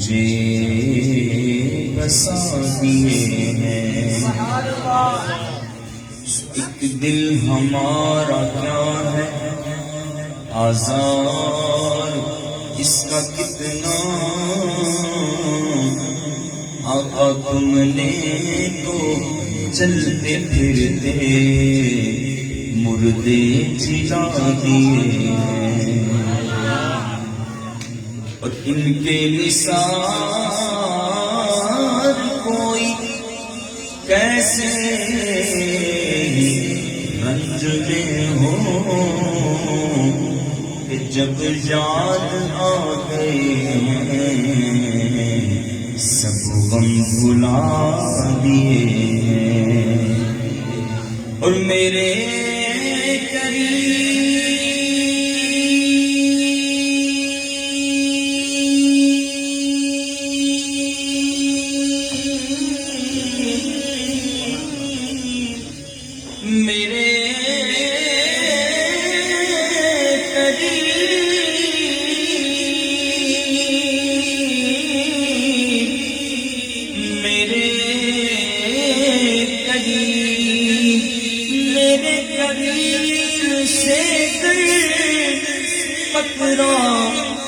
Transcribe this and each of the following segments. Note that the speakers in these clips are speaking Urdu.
مجھے بسا دیے ہیں. ایک دل ہمارا کیا ہے آزار اس کا کتنا، آقا تم نے تو چلتے پھرتے مردے جلا دیے ہیں. اور ان کے نثار کوئی کیسے رنج میں ہو کہ جب یاد آ گئے سب غم بھلا دیے ہیں. اور میرے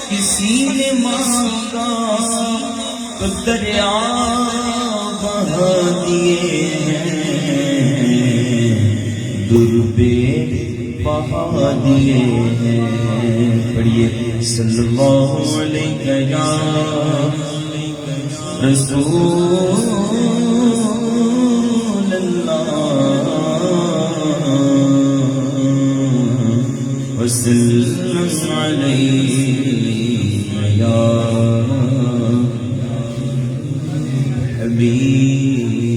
کسی نے مانگا تو دریا بہا دیے ہیں، در پہ بہا دیے ہیں. پڑھیے صلی اللہ علیہ یا رسول اللہ وسلم علیہ یا حبیب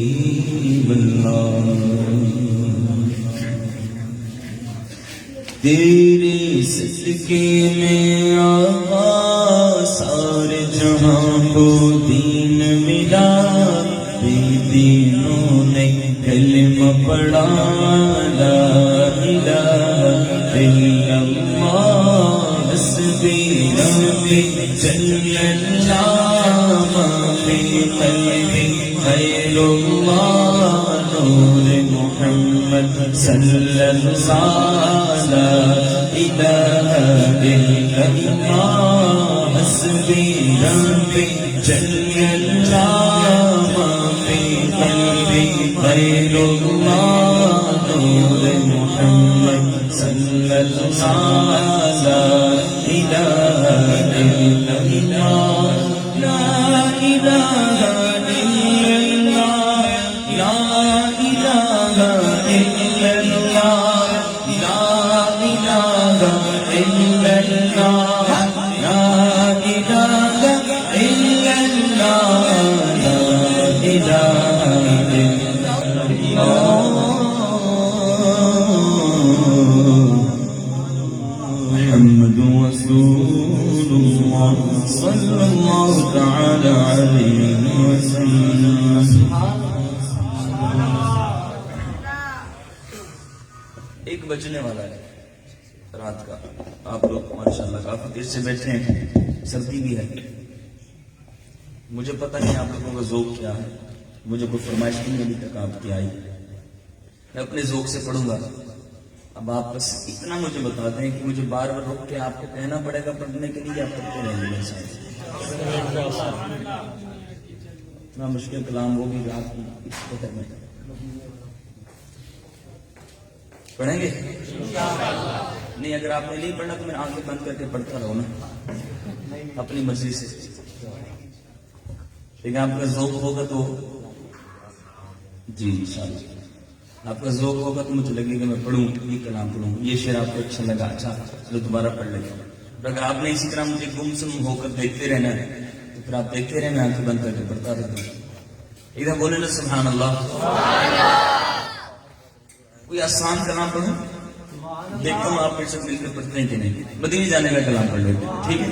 اللہ. تیرے صدقے میں آقا سارے جہاں کو دین ملا، بے دینوں نے کلمہ پڑھا لا الہ الا اللہ حسبی ربی جل اللہ ما فی قلبی خیر اللہ نور محمد صلی اللہ لا الہ الا اللہ حسبی ربی جل اللہ ما فی قلبی خیر اللہ نور محمد صلی اللہ لا الہ الا اللہ لا الہ الا اللہ لا الہ الا اللہ لا الہ الا اللہ لا الہ الا اللہ لا الہ الا اللہ محمد رسول اللہ صلی اللہ تعالی علیہ وسلم. ایک بجنے والا ہے رات کا. آپ لوگ ماشاءاللہ کافی دیر سے بیٹھے ہیں، سردی بھی ہے. مجھے پتہ نہیں آپ لوگوں کا ذوق کیا ہے، مجھے کوئی فرمائش نہیں ابھی تک آپ کی آئی. میں اپنے ذوق سے پڑھوں گا. اب آپ بس اتنا مجھے بتا دیں کہ مجھے بار بار رک کے آپ کو کہنا پڑے گا پڑھنے کے لیے، آپ پڑھتے رہیں گے میرے ساتھ. اتنا مشکل کلام ہوگی کہ آپ کی اس قدر میں پڑھیں گے نہیں. اگر آپ نے نہیں پڑھنا تو میں آنکھیں بند کر کے پڑھتا رہوں نا اپنی مرضی سے. لیکن آپ کا ذوق ہوگا تو جی انشاءاللہ آپ کا ذوق ہوگا تو مجھے لگے گا میں پڑھوں یہ کلام پڑھوں. یہ شعر آپ کو اچھا لگا، اچھا چلو دوبارہ پڑھ لیں. اگر آپ نے اسی طرح مجھے گمسم ہو کر دیکھتے رہنا ہے تو پھر آپ دیکھتے رہے، میں آنکھیں بند کر کے پڑھتا رہتا ہوں. ادھر بولے نا سبحان اللہ. کوئی آسان کلام پڑھوں، دیکھتا ہوں آپ میرے ساتھ مل کر پڑھتے ہیں کہ نہیں. مدینے جانے کا کلام پڑھ لیتے ہیں، ٹھیک ہے.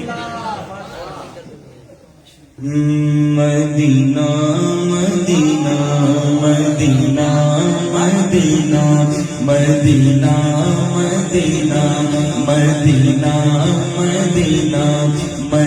مدینہ مدینہ مدینہ مدینہ مدینہ مدینہ مدینہ مدینہ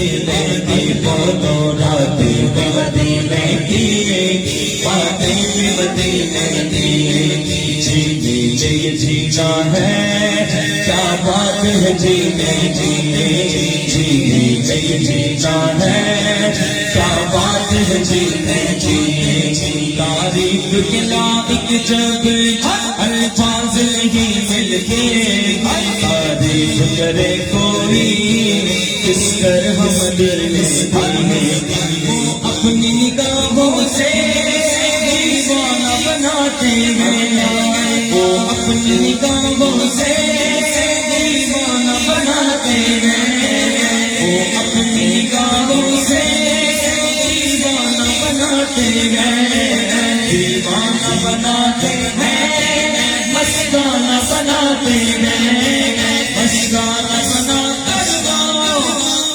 مدینے کی بولو راتیں بھی مدینے کی باتیں بھی مدینے کی جینے یہ جینا ہے کیا بات ہے جینے جینے جینے یہ جینا ہے کیا بات ہے جینے جینے تعریف کے لائق جب الفاظ نہیں ملتے تعریف کرے کوئی کس کر ہم دل میں وہ اپنی نگاہوں سے دیوانہ بناتے ہیں وہ اپنی نگاہوں سے دیوانہ بناتے ہیں وہ اپنی نگاہوں سے دیوانہ بناتے ہیں دیوانہ بناتے ہیں مستانہ بناتے ہیں مستانہ بنا کر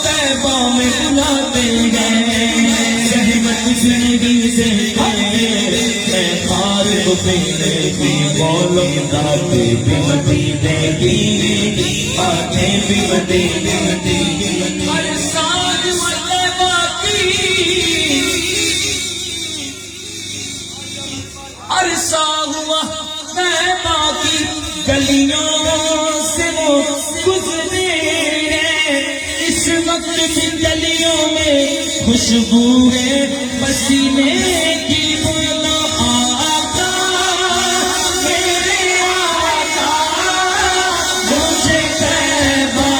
طیبہ میں بلاتے ہیں زحمت زندگی سے میں خار کو پینے کی بولوں راتیں بھی مدینے کی باتیں بھی مدینے کی ہر سال طیبہ کی عرصہ ہوا طیبہ کی گلیوں سے وہ گزرے ہیں اس وقت بھی گلیوں میں خوشبو ہے پسینے کی بولا آقا میرے آقا مجھے طیبہ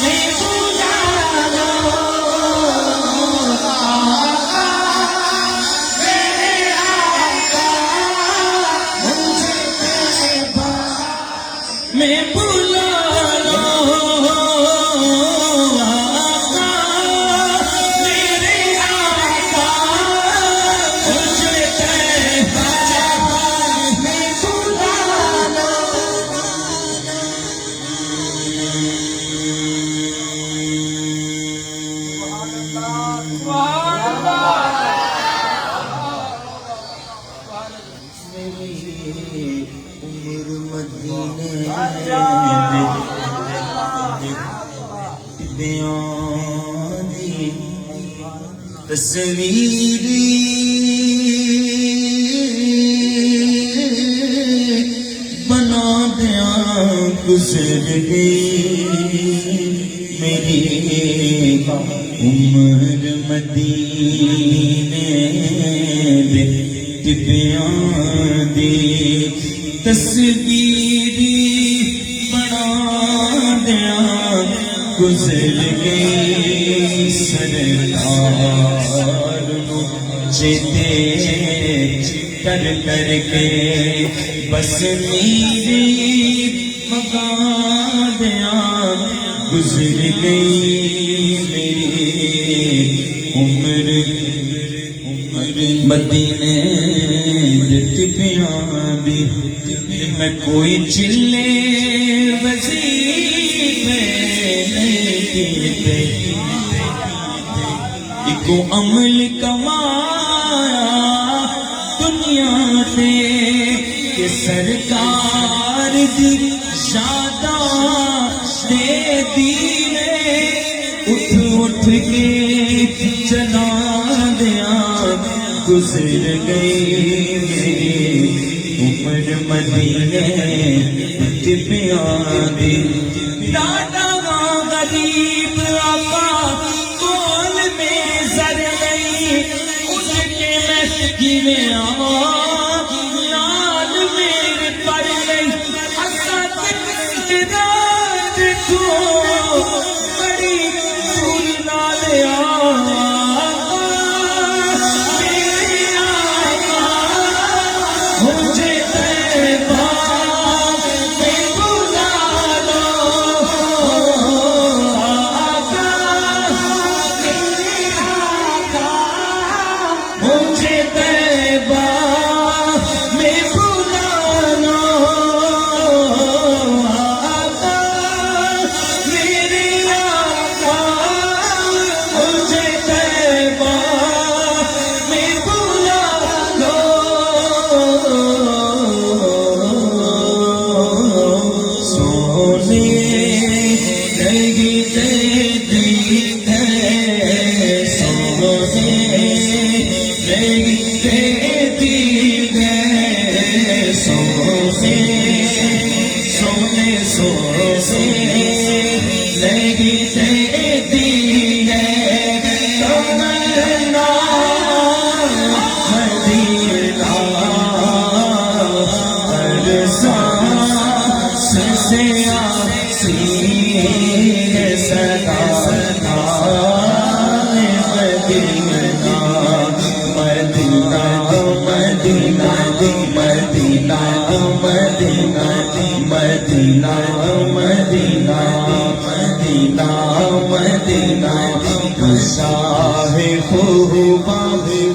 میں بلا لو آقا میرے آقا مجھے طیبہ میں بلا لو آقا میرے آقا مجھے طیبہ میں بلا لو میری عمر مدینے بیان دی تصویری بنا دیا گزر گئی میری عمر مدینے بیان دی تصویری بنا دیا گزر گئی سرکار چیتے کر کر کے بس میری مکا دیا گزر گئی میری عمر مدینے پیاں دی میں کوئی چلے وظیفے نہیں کیتے ایکو عمل کمایا دنیا تے کہ سرکار دی یاداں دے دینے اٹھ اٹھ کے چلا دیا گزر گئی عمر مدینے کی پیان دی دادا غریب آقا کول میں زر نہیں اٹھ کے میں کیویں آواں لال میرے پر نہیں حسد انتظار کو بڑی دور نال مجھے طیبہ میں بلا لو آقا میرے آقا مجھے طیبہ میں بلا لو آقا میرے آقا مجھے طیبہ میں بلا لو سونے لگی تیری مدینہ مدینہ ہر سانس سے آسی صدا مدینہ مدینہ مدینہ مدینہ مدینہ مدینہ مدینہ مدینہ مدینہ شاہ خوباں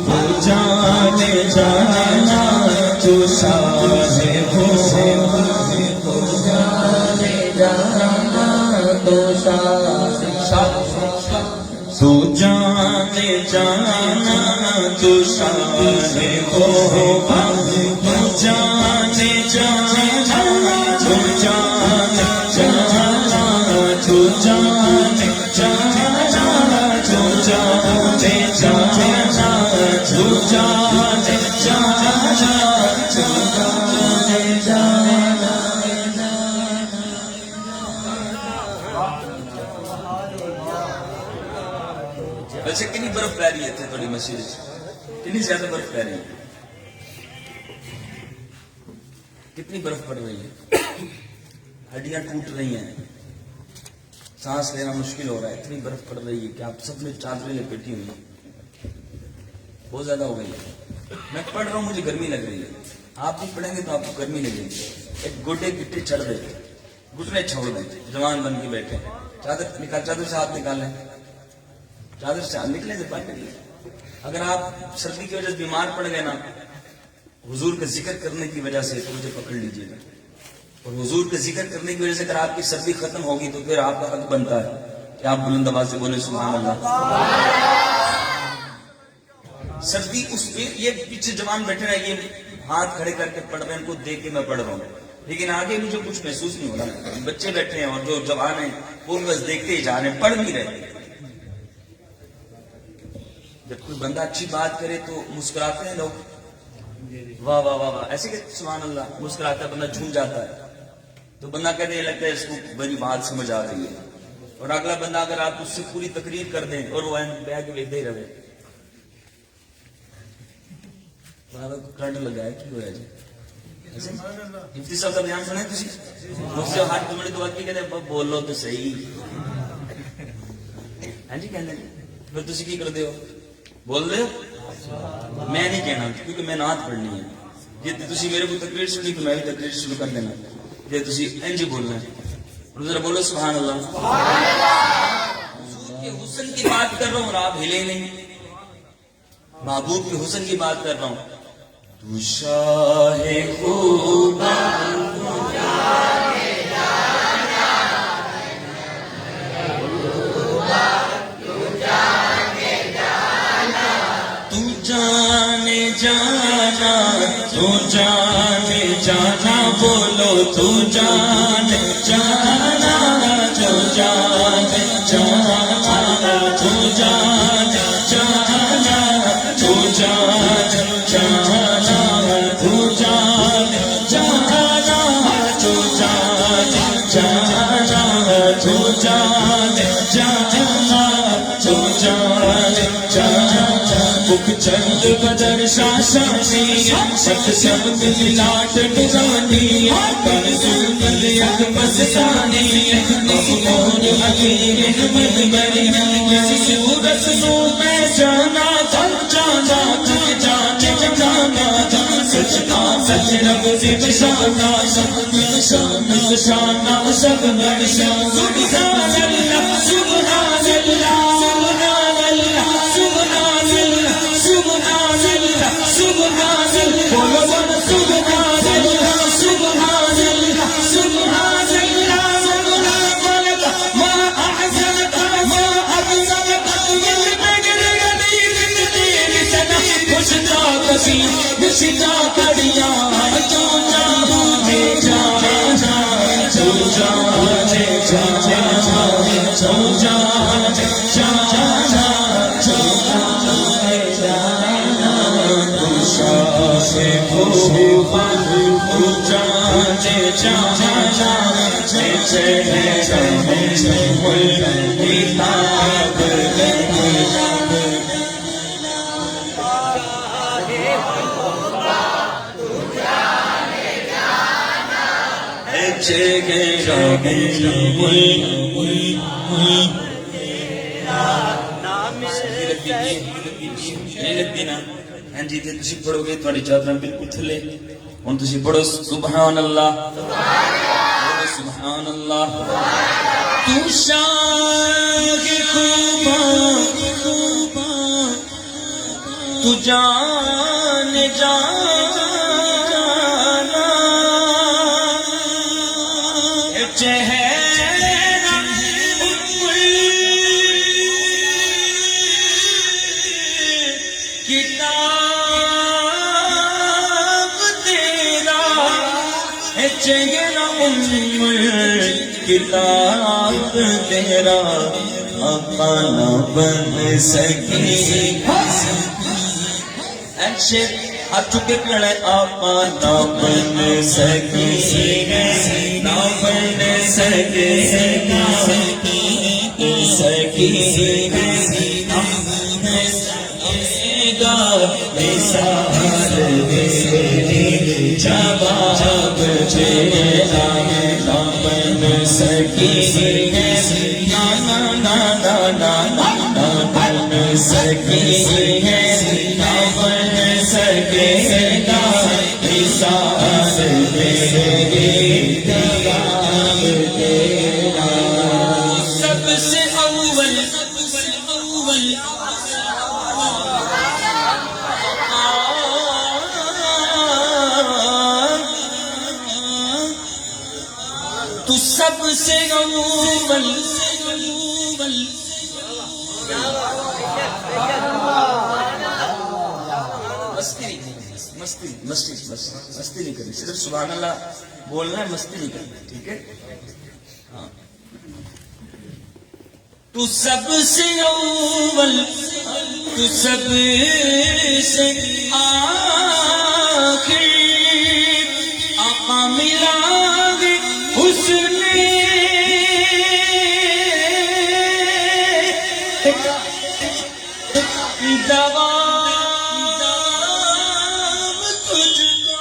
ہو جانے جانا تو شاہ خوباں ہو جانے جانا تو تو جانے جانا تو شاہ خوباں ہو جانے جانا تو جانے جانا تو جانے جانا تو جانے جانا تو جانے جانا تو جانے جانا. ویسے کنی برف پی رہی ہے اتنے تھوڑی مسجد کنی زیادہ برف پی رہی ہے کتنی برف پڑ رہی ہے ہڈیاں ٹوٹ رہی ہیں سانس لینا مشکل ہو رہا ہے اتنی برف پڑ رہی ہے کہ آپ سب نے چادریں لپیٹی ہوئی ہیں بہت زیادہ ہو گئی ہے میں پڑھ رہا ہوں مجھے گرمی لگ رہی ہے آپ بھی پڑھیں گے تو آپ کو گرمی لگے گی ایک گوٹے گٹے چڑھ دیں گھٹنے چھوڑ دیں جوان بن کے بیٹھے چادر نکال چادر سے ہاتھ نکال لیں چادر سے نکلے سے باہر نکلے اگر آپ سردی کی وجہ سے بیمار پڑ گئے نا حضور کا ذکر کرنے کی وجہ سے تو مجھے پکڑ لیجیے گا اور حضور کا ذکر کرنے کی وجہ سے اگر آپ کی سردی ختم ہوگی تو پھر آپ کا حق بنتا ہے کہ آپ بلند آواز سے بولے سبحان اللہ. سردی اس پہ یہ پیچھے جوان بیٹھے رہے یہ ہاتھ کھڑے کر کے پڑھ رہے ہیں ان کو دیکھ کے میں پڑھ رہا ہوں لیکن آگے مجھے کچھ محسوس نہیں ہو رہا بچے بیٹھے ہیں اور جو جوان ہیں وہ بس دیکھتے ہی جا رہے ہیں پڑھ نہیں رہے. جب کوئی بندہ اچھی بات کرے تو مسکراتے ہیں لوگ واہ واہ واہ واہ ایسے کہ سبحان اللہ مسکراتا ہے بندہ جھوم جاتا ہے تو بندہ کہتے ہیں لگتا ہے اس کو بڑی بات سمجھ آ رہی ہے اور اگلا بندہ اگر آپ اس سے پوری تقریر کر دیں اور وہ بیگ لیتے ہی رہے کرنٹ لگا ہے کی ہوا جی مفتی صاحب کا بیان سنا ہے تسی مجھ سے ہاتھ جمڑے تو باقی کہتے ہیں بول لو تو صحیح ہاں جی کہنے پھر تسی کی کر دے ہو بول دے میں نہیں کہنا کیونکہ میں نعت پڑھنی ہے جی تسی میرے کو تقریر سنی تو میں بھی تقریر شروع کر دینا جی تسی انجی بولنا ہے اور ذرا بولو سبحان اللہ. حضور کے حسن کی بات کر رہا ہوں اور آپ ہلے نہیں محبوب کے حسن کی بات کر رہا ہوں تو شاہ خوباں تو جانے جانا تو جانے جانا تو جانے جانا تو جانے جانا بولو تو جانے جانا تو جانے جانا تو جانے جانا تو جانے جانا تو جانے جانا تو جانے جانا تو جانے جانا تو جانے جانا بک چند بدر شاشانی شک شب لاٹ ڈگانی کر سن یک مستانی مخمون حکیم مدبری کسی صورت نو میں جانا تھک جانا تھک جانے جانا سچنا سچ رب سے بشانا سب نشان نشانا سب نشان سبحان اللہ سبحان اللہ سبحان اللہ سبحان اللہ سبحان اللہ سبحان اللہ بولو بولو سبحان اللہ سبحان اللہ سبحان اللہ سبحان اللہ ما احسنك ما ابصرك من بغير غدير تیری سنا خوشتا کسی خوشتا کڑیا تو جانے جانا تو جانے جانا تو جانے جانا سے خوباں ہو جانے جانا جیسے ہے چہرہ ہاں جی تے تسی پڑھو گے تھوڑی چادر بالکل تھلے ہن تسی پڑھو سبحان اللہ سبحان اللہ تو شاہ خوباں تو جان جانا چہرہ کتاب تیرا چہرہ کتاب تیرا آقا نہ بن سکی ہاتھ چکے کھڑے آقا نہ بن سکی نہ بن سکے گا مثال تیری جواب تیرا نہ بن سکی نہ بن سکی نہ بن سکے گا مثال تیری جواب تیرا سب سے اول تو سب سے اول مستی نہیں کرنی صرف سبحان اللہ بولنا ہے مستی نہیں کرنی ٹھیک ہے ہاں تو سب سے اول تو سب سے آخر آقا ملا حسن دوام تجھ کو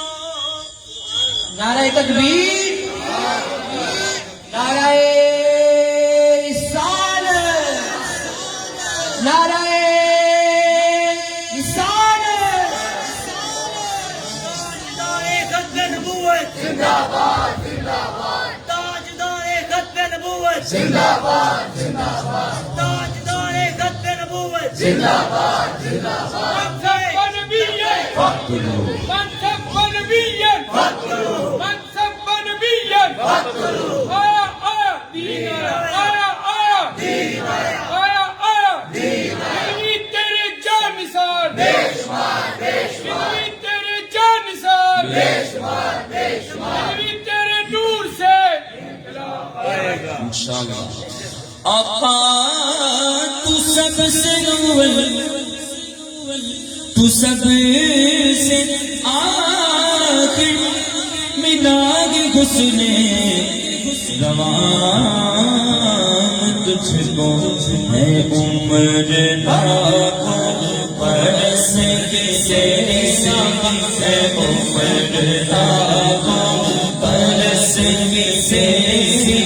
نعرہ تکبیر نعرہ رسالت نعرہ رسالت تاجدار ختم نبوت زندہ باد زندہ باد تاجدار ختم نبوت زندہ باد زندہ باد تاجدار ختم نبوت زندہ باد زندہ باد آقا تو سب سے اول تو سب سے آخر ملا کے حسن روان تجھ کو ہے عمر لاکھوں برس کے تیرے ساتھ ہے عمر لاکھوں برس کے تیرے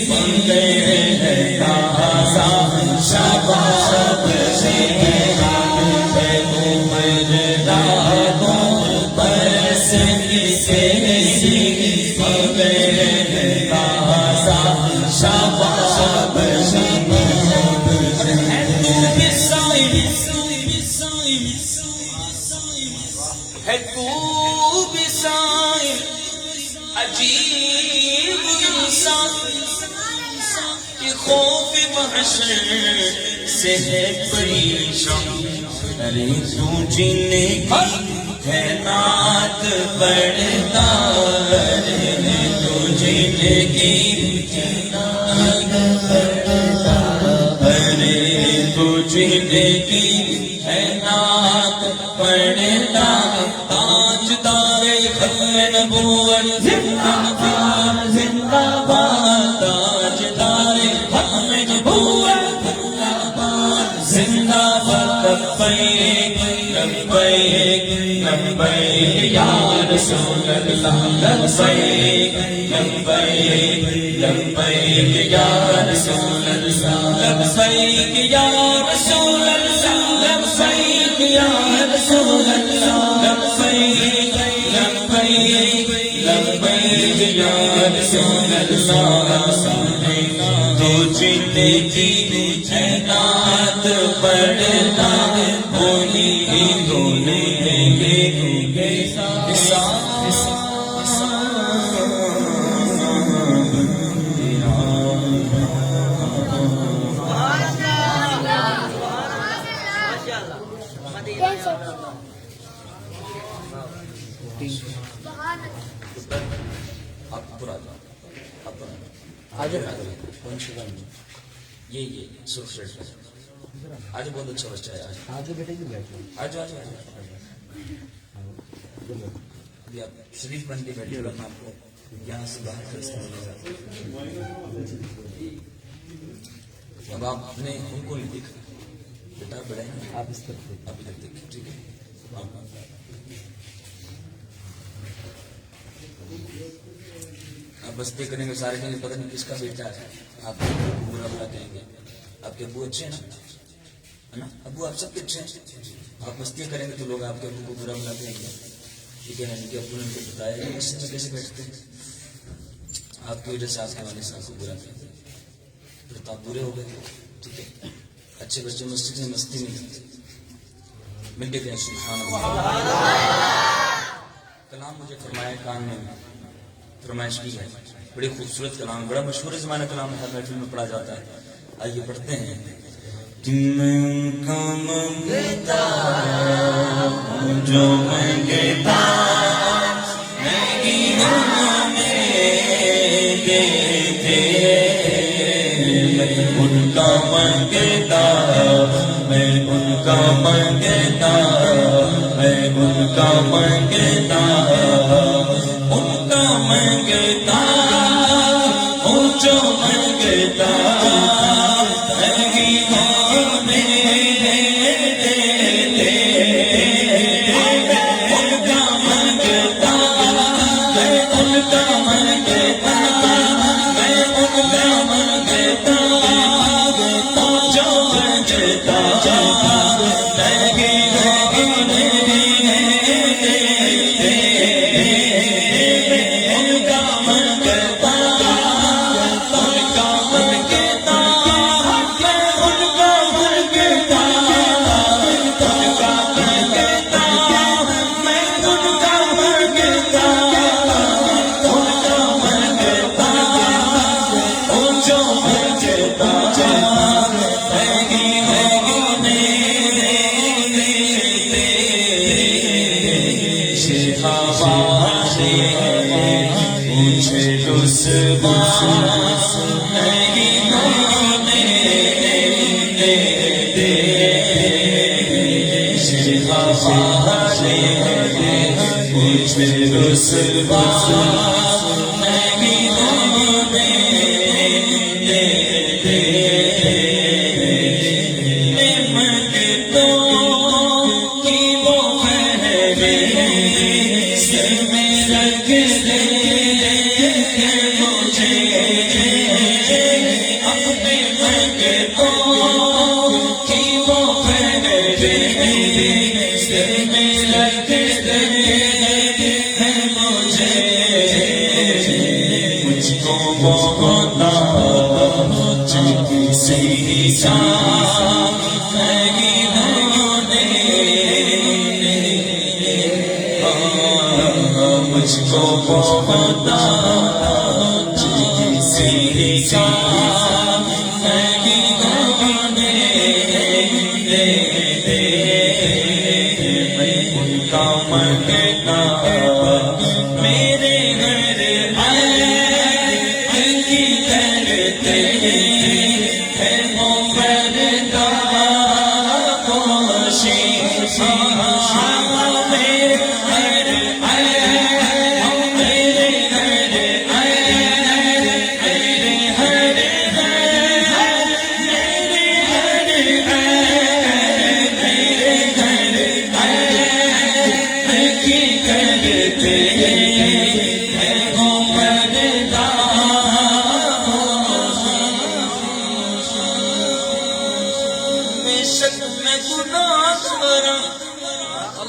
بندے ہے تازہ شباب سے ہے عمر لاکھوں برس کے تیرے بندے ہے تازہ شباب سے ہے تو بھی سائل عجیب انسان کہ خوف محشر سے ہے پریشان ارے تو جن کی ہے نعت پڑھتا ارے تو جن کی نعت پڑھتا ارے تو جن کی ہے نعت پڑھتا تاجدار ختم نبوت زندہ باد زندہ باد تاجدار ختم نبوت زندہ باد زندہ باد لبیک لبیک لبیک یا رسول اللہ لبیک لبیک لبیک یا رسول اللہ لبیک یا رسول اللہ لبیک یا رسول اللہ لبیک لبیک لبیک یا رسول اللہ تو زندگی جنات پڑھنا بولی بولے گے یہ سرخ شرٹ آج بہت اچھا بچہ ہے آج بیٹے کی بیٹھ آج آج ابھی آپ شریف بن کے بیٹھے ہو آپ کو یہاں سے باہر کر اب آپ نے ان کو نہیں دیکھا بیٹا بڑے ہیں آپ اس طرف آپ ادھر دیکھیں ٹھیک ہے آپ بستے کریں گے سارے کہیں پتہ نہیں کس کا بیٹا ہے آپ برا بلا کہیں گے آپ کے ابو اچھے ہیں نا ابو آپ سب کے اچھے ہیں آپ مستی کریں گے تو لوگ آپ کے ابو کو برا بلا کہیں گے ٹھیک ہے کہ ابو نے بتایا اس میں کیسے بیٹھتے ہیں آپ کی وجہ سے آپ کے والد صاحب کو برا کہیں گے پھر تو آپ برے ہو گئے ٹھیک ہے اچھے بچے مسجد میں مستی نہیں کرتے مل کے کہیں سبحان اللہ کلام مجھے فرمایا کان میں فرمائش کی ہے بڑی خوبصورت کلام بڑا مشہور زمانہ کلام ہر محفل میں پڑھا جاتا ہے آئیے پڑھتے ہیں میں ان کا منگتا جو منگتا نہیں ہمیں دیتے میں ان کا منگتا میں ان کا منگتا میں ان کا منگتا ان کا منگتا ہوں جو منگتا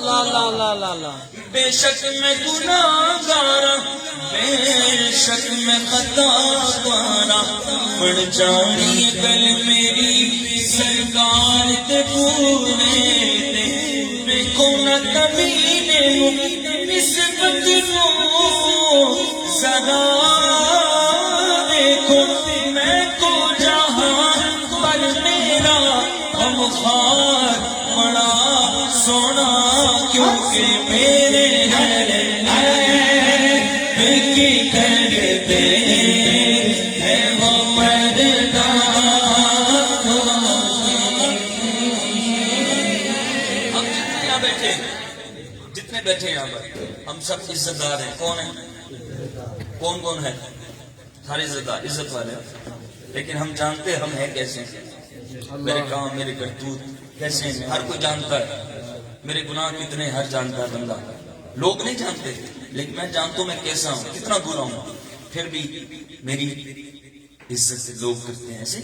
بے شک میں گناہگار بے شک میں خطا کارا بڑھ جانی گل میری سرکار تے پورے تے میں کون کمینے نسبت نو ذرا دیکھو میں کو جہاں پر میرا غمخوار بڑا سونا کیونکہ میرے گھر کی کرتے ہیں وہ پردہ ہم جتنے یہاں بیٹھے جتنے بیٹھے یہاں پر ہم سب عزت دار ہیں کون ہیں کون ہے ہر عزت دار عزت والے لیکن ہم جانتے ہم ہیں کیسے میرے کام میرے کرتوت کیسے ہیں ہر کوئی جانتا ہے میرے گناہ کتنے ہر جانتا ہے بندہ لوگ نہیں جانتے لیکن میں جانتا ہوں میں کیسا ہوں کتنا برا ہوں پھر بھی میری عزت سے لوگ کرتے ہیں ایسے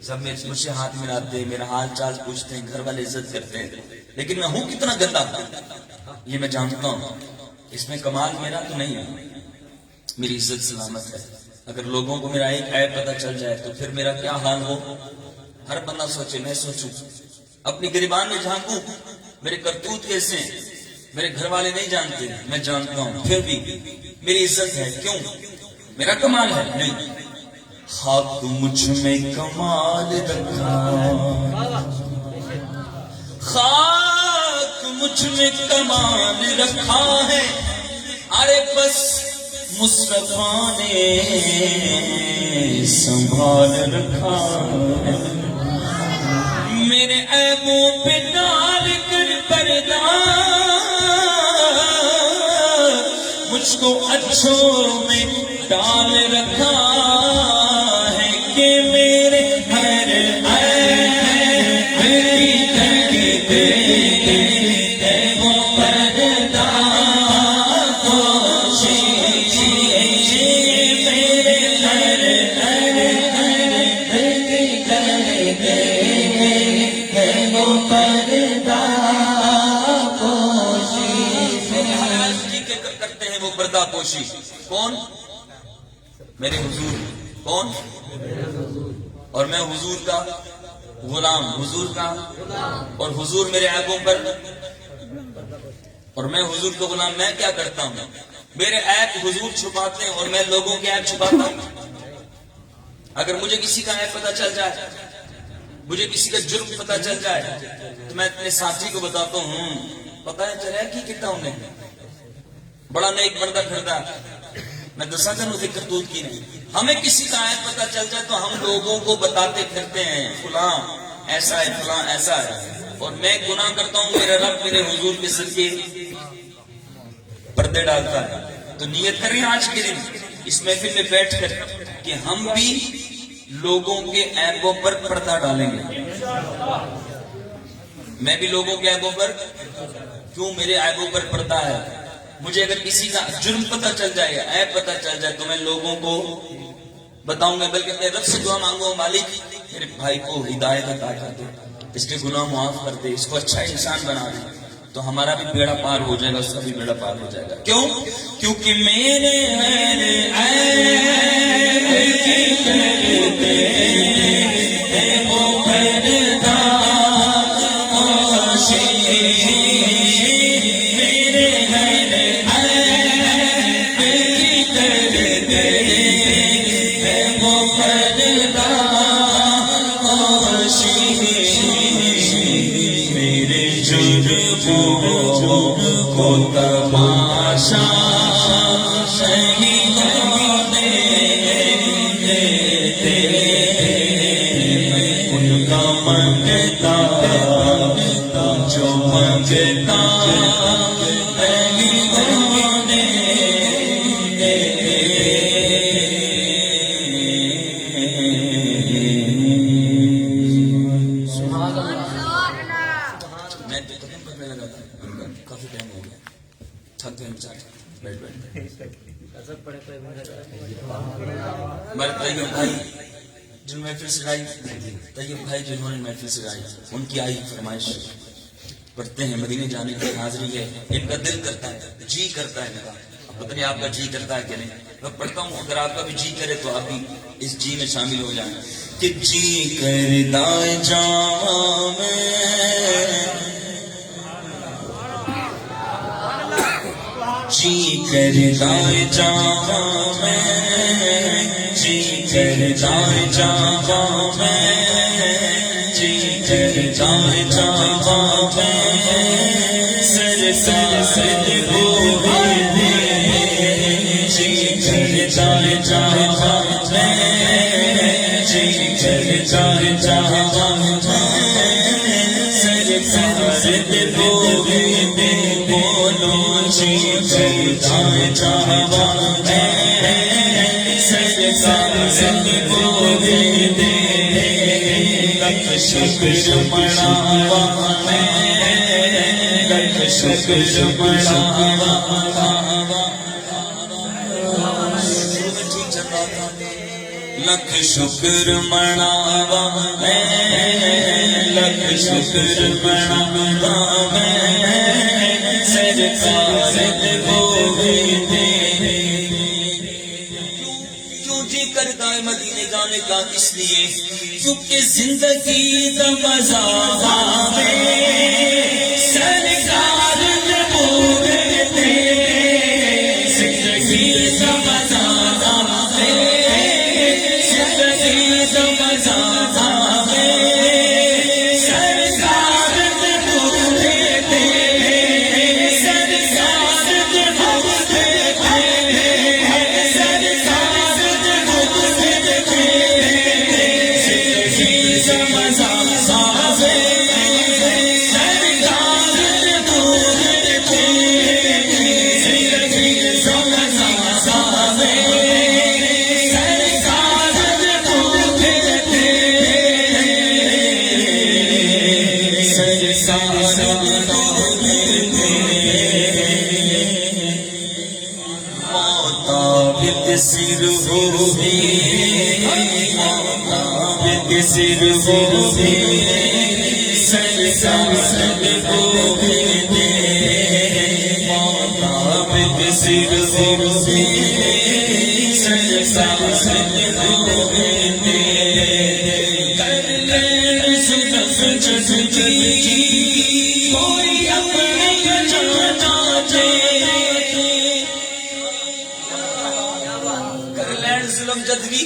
سب مجھ سے ہاتھ ملاتے ہیں میرا حال چال پوچھتے ہیں گھر والے عزت کرتے ہیں لیکن میں ہوں کتنا گندا یہ میں جانتا ہوں اس میں کمال میرا تو نہیں ہے میری عزت سلامت ہے اگر لوگوں کو میرا ایک عیب پتہ چل جائے تو پھر میرا کیا حال ہو ہر بندہ سوچے میں سوچوں اپنی گریبان میں جھانکوں میرے کرتوت کیسے ہیں میرے گھر والے نہیں جانتے میں جانتا ہوں پھر بھی میری عزت ہے کیوں میرا کمال ہے نہیں خاک مجھ میں کمال رکھا خاک مجھ میں کمال رکھا ہے ارے بس مصطفیٰ نے سنبھال رکھا ہے میرے عیبوں پہ ڈال کر پردہ مجھ کو اچھوں میں ڈال رکھا ہے کہ میرے ہر عیب کی کرتے ہے وہ پردہ پردہ پوشی کون میرے حضور کون اور میں حضور کا غلام حضور کا اور حضور میرے عیبوں پر اور میں حضور کا غلام میں کیا کرتا ہوں میرے عیب حضور چھپاتے ہیں اور میں لوگوں کے عیب چھپاتا ہوں اگر مجھے کسی کا عیب پتہ چل جائے مجھے کسی کا جرم پتہ چل جائے تو میں اپنے ساتھی کو بتاتا ہوں پتہ ہے چلا کہ کتنا انہیں بڑا نیک بندہ پھرتا میں دسا کروں کرتوت کی نہیں ہمیں کسی کا عیب پتہ چل جائے تو ہم لوگوں کو بتاتے پھرتے ہیں فلاں ایسا ہے فلاں ایسا ہے اور میں گناہ کرتا ہوں میرا رب میرے حضور کے صدقے پردے ڈالتا ہے تو نیت کریں آج کے دن اس محفل میں بیٹھ کر کہ ہم بھی لوگوں کے عیبوں پر پردہ ڈالیں گے میں بھی لوگوں کے عیبوں پر کیوں میرے عیبوں پر پردہ ہے مجھے اگر کسی کا جرم پتہ چل جائے گا عیب پتہ چل جائے تو میں لوگوں کو بتاؤں گا بلکہ اپنے رب سے دعا مانگو مالک میرے بھائی کو ہدایت عطا کر دے اس کے گناہ معاف کر دے اس کو اچھا انسان بنا دے تو ہمارا بھی بیڑا پار ہو جائے گا اس کا بھی بیڑا پار ہو جائے گا کیوں کیونکہ میرے عیب کی کرتے ہیں وہ پردہ کو تماشا نہیں دیتے ان کا منگتا جو منگتا ہمارے طیب بھائی جنہوں نے محفل سجائی طیب بھائی جنہوں نے محفل سجائی ان کی آئی فرمائش پڑھتے ہیں مدینے جانے کی حاضری ہے، ان کا دل کرتا ہے، جی کرتا ہے میرا، پتہ نہیں آپ کا جی کرتا ہے کہ نہیں، میں پڑھتا ہوں، اگر آپ کا بھی جی کرے تو آپ بھی اس جی میں شامل ہو جائیں کہ جی کرتا جاواں میں، جی کرتا جاواں میں، جی کرتا جاواں میں، جی کرتا جاواں میں، سرکار ہوئے جی کرتا جاواں میں، جی کرتا جاواں میں، سرکار ہوئے بولو جی کرتا جاواں میں، سرکار ہوئے لکھ شکر مناواں میں، لکھ شکر مناواں، لکھ شکر مناواں میں، لکھ شکر مناواں میں، سرکار ہوئے کیوں جی کرتا ہے مدینے جانے کا؟ اس لیے کیونکہ زندگی کا مزہ آوے، سرکار نے بولے تھے زندگی کا مزہ آوے، زندگی کا مزہ آوے، سرکار نے بولے تھے، سرکار نے بولے تھے، سرکار نے بولے تھے، زندگی کا مزہ آوے، سرکار نے بولے تھے، زندگی کا مزہ آوے، سرکار نے بولے تھے، سرکار نے بولے تھے، موت سر ہوئے، موت سر ہوئے، سرکار ہوئے موت سر ہوئے، سرکار ہوئے کر لیں ظلم جزوی، کوئی اپنی جانا دے، کر لیں ظلم جزوی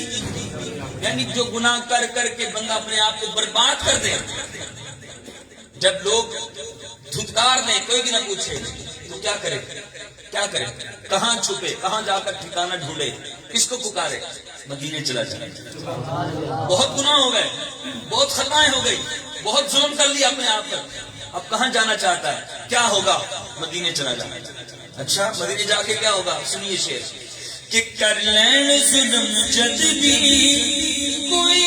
یعنی جو گناہ کر کر کے بندہ اپنے آپ کو برباد کر دے، جب لوگ دھتکار دیں کوئی بھی نہ پوچھے تو کیا کرے، کیا کرے، کہاں چھپے، کہاں جا کر ٹھکانہ ڈھونڈے، کس کو پکارے؟ مدینے چلا جائے۔ بہت گناہ ہو گئے، بہت خطائیں ہو گئی، بہت ظلم کر لیا اپنے آپ پر، اب کہاں جانا چاہتا ہے؟ کیا ہوگا؟ مدینے چلا جائے۔ اچھا مدینے جا کے کیا ہوگا؟ سنیے شعر کہ کر لیں ظلم جد بھی کوئی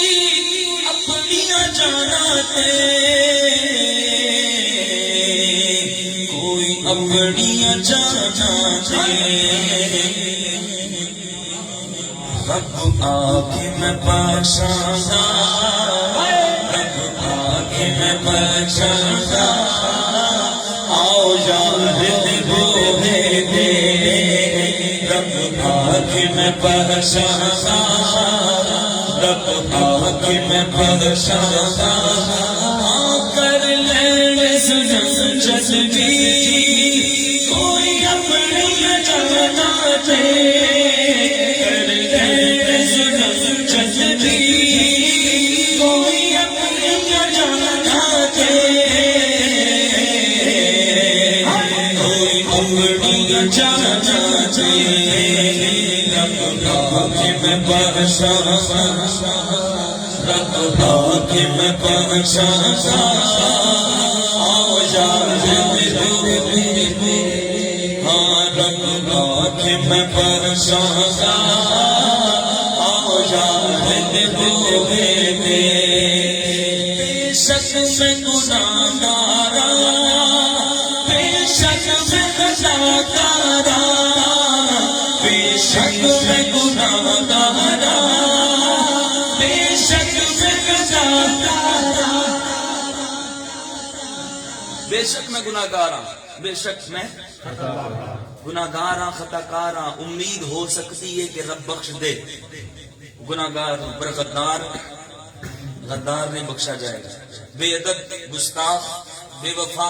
اپنیاں جانا دے، کوئی اپنیاں جانا دے، رب آگے میں بادشاہ، رب آگے میں بادشاہ، آؤ جاہد ہوئے دے، رب آگے میں بادشاہ، رب آگے میں بادشاہ، کر لیں ظلم جزوی، کوئی اپنی جانا دے، کر لیں ظلم جزوی، کوئی اپنی جانا دے، کوئی اپنی جانا دے، رب آگے میں بادشاہ، رب آگے میں بادشاہ، آؤ جاہد ہوئے، ہاں رب آگے میں بادشاہ، آؤ جاہد ہوئے، بے شک میں گناہ گارا، بے شک میں گناہ گارا، بے شک میں گناہ گارا، بے شک میں گناہ گارا، شک میں گناہگار ہاں، بے شک میں گناہگار ہاں، خطا کار ہاں، امید ہو سکتی ہے کہ رب بخش دے، گناہگار ہوں پر غدار نہیں بخشا جائے گا، بے ادب، گستاخ، بے وفا،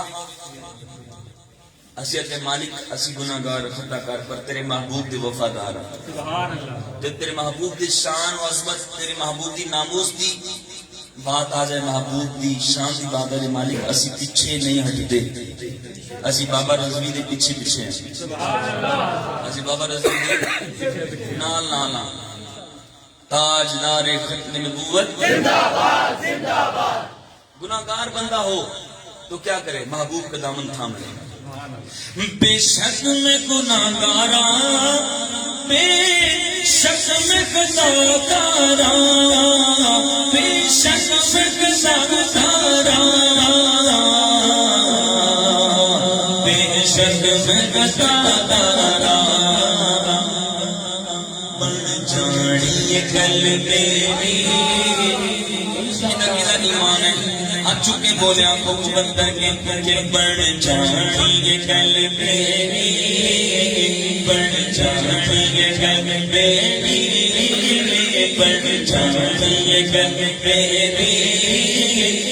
اسیت مالک، اسی گناہگار خطا کار پر تیرے محبوب دی وفادار جب تیرے محبوب دی شان و عظمت، تیرے محبوب دی ناموس دی بات آ جائے، محبوب دی شان دی بات آ جائے مالک، اسی پیچھے نہیں ہٹتے، اسی بابا رضوی دے پیچھے پیچھے ہیں، اسی بابا رضوی دے نال نال تاجدار ختم نبوت زندہ باد زندہ باد۔ گناہگار بندہ ہو تو کیا کرے؟ محبوب کا دامن تھام لے، بے شک میں گناہگاراں، بے شک میں گناہگاراں، بے شک میں گناہگاراں، بے شک میں گناہگاراں، بن جانی گل میری، کنا ایمان ہے، ہاتھ چکے بولے آنکھوں کو بند کر کے، بن جانی گل میری، بن جانی گل میری، بن جانی گل میری،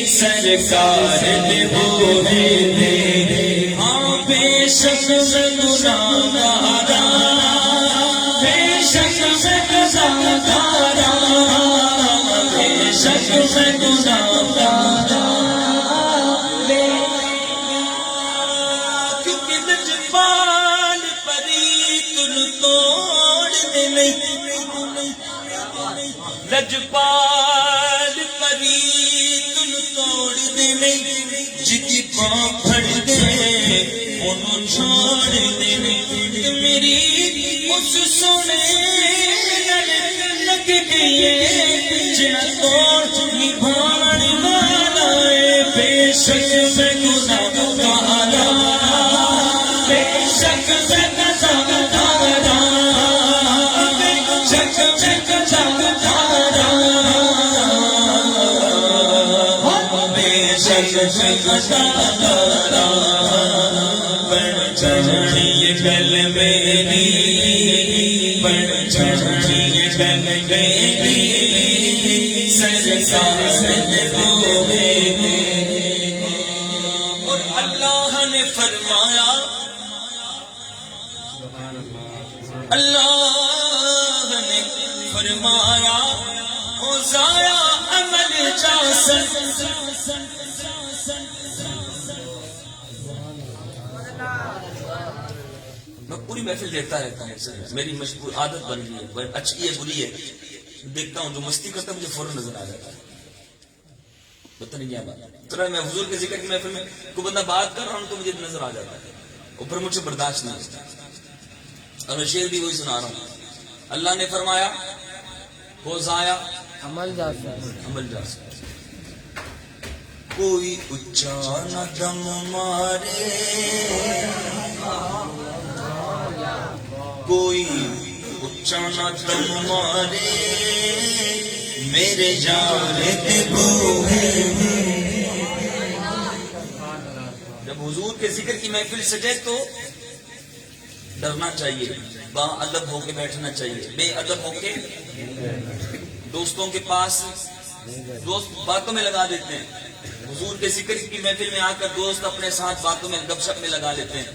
سرکار دے بولے میرے، ہاں بے شک میں گناہگاراں، بے شک میں گناہگاراں، بے شک میں گناہگاراں، کیونکہ لجپال پری تن توڑ دے نہیں، لجپال پری تن توڑ دے نہیں، جتی پاں پھڑ دے انہوں چھوڑ دے نہیں، میری اس سونے لگ گئی جنا توڑ نبھان والا ہے، بے شک میں گناہگاراں، بے شک میں گناہگاراں، بے شک میں گناہگاراں، بے شک میں گناہگاراں، بن جانی گل میری، بن جانی گل میری، سرکار نبوے میرے۔ اور اللہ نے فرمایا، اللہ نے فرمایا، او ضائع عمل جاسن، میں پوری محفل دیکھتا رہتا ہوں، میری مشہور عادت بن گئی ہے، اچھی ہے بری ہے، دیکھتا ہوں جو مستی کرتا ہے مجھے فوراً نظر آ جاتا ہے، پتہ نہیں کیا بات، تو میں حضور کے ذکر کی محفل میں کوئی بندہ بات کر رہا ہوں تو مجھے نظر آ جاتا ہے، اوپر مجھے برداشت نہیں ہوتا، اور میں شعر بھی وہی سنا رہا ہوں، اللہ نے فرمایا وہ ضائع عمل جاسن، کوئی اچھا نہ دم مارے، کوئی اچھا نہ دم مارے، میرے جان کے بوئے، جب حضور کے ذکر کی محفل سجے تو ڈرنا چاہیے، با ادب ہو کے بیٹھنا چاہیے، بے ادب ہو کے دوستوں کے پاس دوست باتوں میں لگا دیتے ہیں، حضور کے ذکر کی محفل میں آ کر دوست اپنے ساتھ باتوں میں گپ شپ میں لگا لیتے ہیں،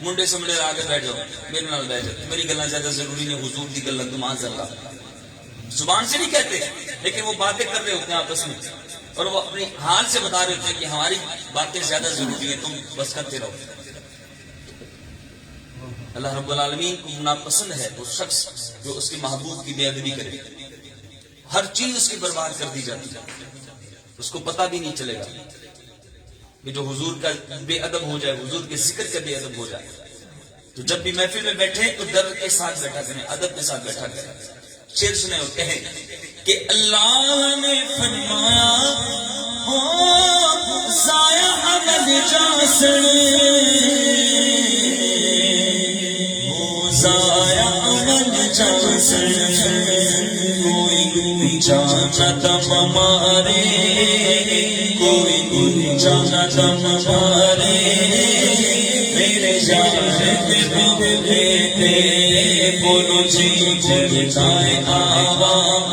منڈے سمڑے آ کے بیٹھ جاؤ، میرے نال بیٹھ جاؤ، میری گلاں زیادہ ضروری نہیں، حضور کی گلاں تو معاذاللہ زبان سے نہیں کہتے، لیکن وہ باتیں کر رہے ہوتے ہیں آپس میں، اور وہ اپنے حال سے بتا رہے ہوتے ہیں کہ ہماری باتیں زیادہ ضروری ہیں، تم بس کرتے رہو۔ اللہ رب العالمین کو ناپسند ہے وہ شخص جو اس کے محبوب کی بے ادبی کرے، ہر چیز اس کی برباد کر دی جاتی ہے، اس کو پتہ بھی نہیں چلے گا کہ جو حضور کا بے ادب ہو جائے، حضور کے ذکر کا بے ادب ہو جائے، تو جب بھی محفل میں بیٹھے تو ڈر کے ساتھ بیٹھا کریں، ادب کے ساتھ بیٹھا کریں۔ شعر سنے اور کہیں کہ اللہ نے فرمایا ہو ضائع عمل جاسن، ہو ضائع عمل جاسن، کوئی جان دم مارے، کوئی جان دم مارے، میرے شاہد بولتے بولو جی بولائے عوام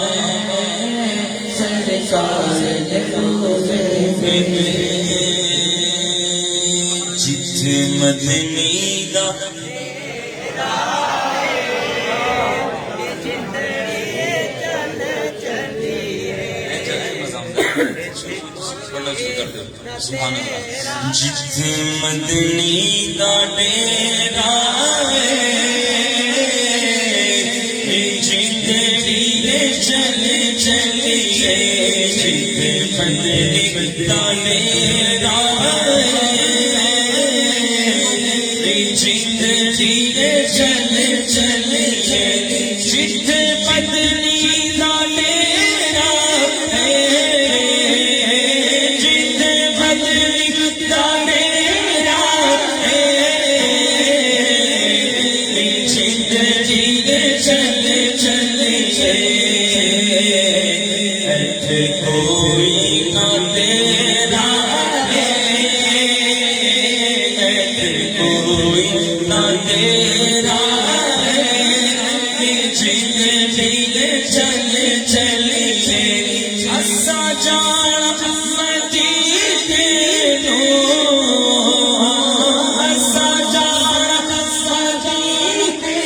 جت مدنی دا سبحان اللہ جت مدنی دا ڈیرا جتنی چلے چلیے جت مدنی دا ڈیرا جتنی چلے چلیے جت مدنی دا ڈیرا کوئی نہ تیرا کوئی نہ تیرا چل چلیے اسا جانا مدینے نو اسا جانا مدینے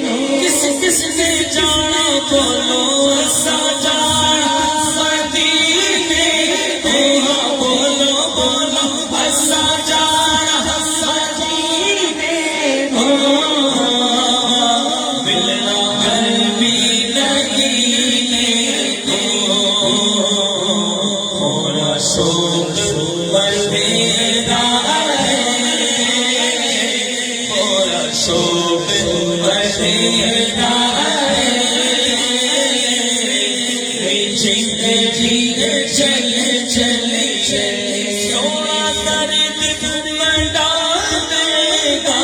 نو کس کس نے جانا بولو اسا جانا مدینے نو بولو بولو اسا جانا مدینے نو ملنا گھر بھی شوق بڑھیرا پورا شوق بڑھیرا چل چل سونا درد بڑا دے گا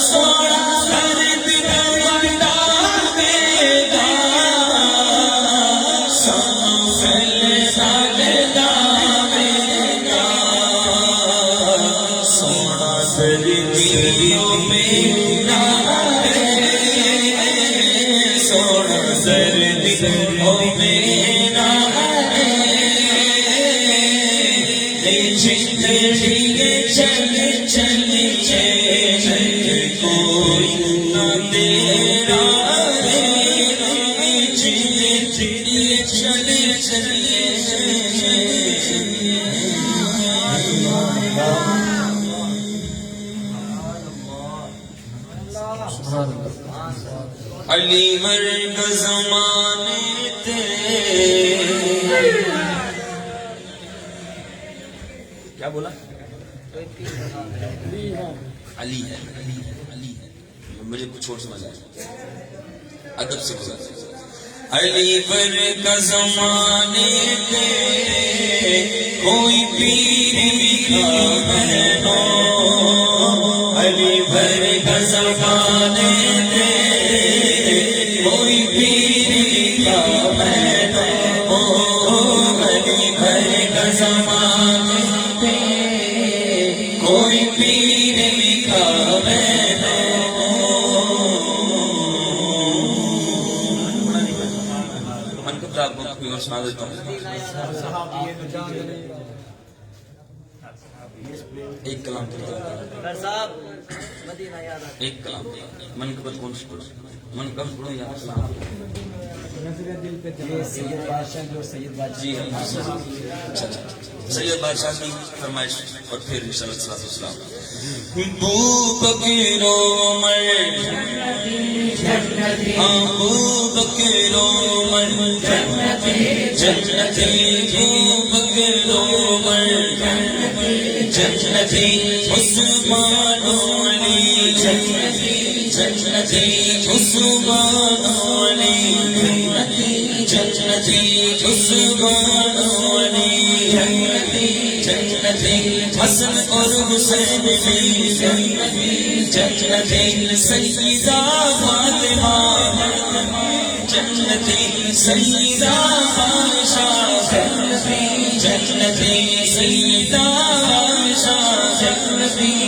سونا درد بڑا دے گا سونا سردیوں میں سونا سردیوں میں چل چل کوئی نہ تیرا علی مرگ زمانے تے کیا بولا علی ہے مجھے کچھ اور سمجھ آیا ادب سے گزار علی مرگ زمانے تے کوئی پیر کا بہنو علی مرگ زمانے تے کوئی پیر کا بہنو علی مرگ زمانے تے کوئی پیر کا بہنو من کو آپ کو کوئی اور سنا دیتا ہوں ایک کلام ایک کلام من قبل کون سی پڑھو من قبل پڑھو یا کلام جی اچھا سید بادشاہ کی فرمائش اور پھر انشاءاللہ صلاۃ والسلام بو بکر عمر ابو بکر عمر جنتی بو بکر عمر جنتی عثمان علی جنتی عثمان علی جنتی عثمان علی جنتی حسن اور حسین بھی جنتی سیدہ فاطمہ جنتی سیدہ عائشہ جنتی سیدہ عائشہ جنتی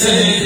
صلی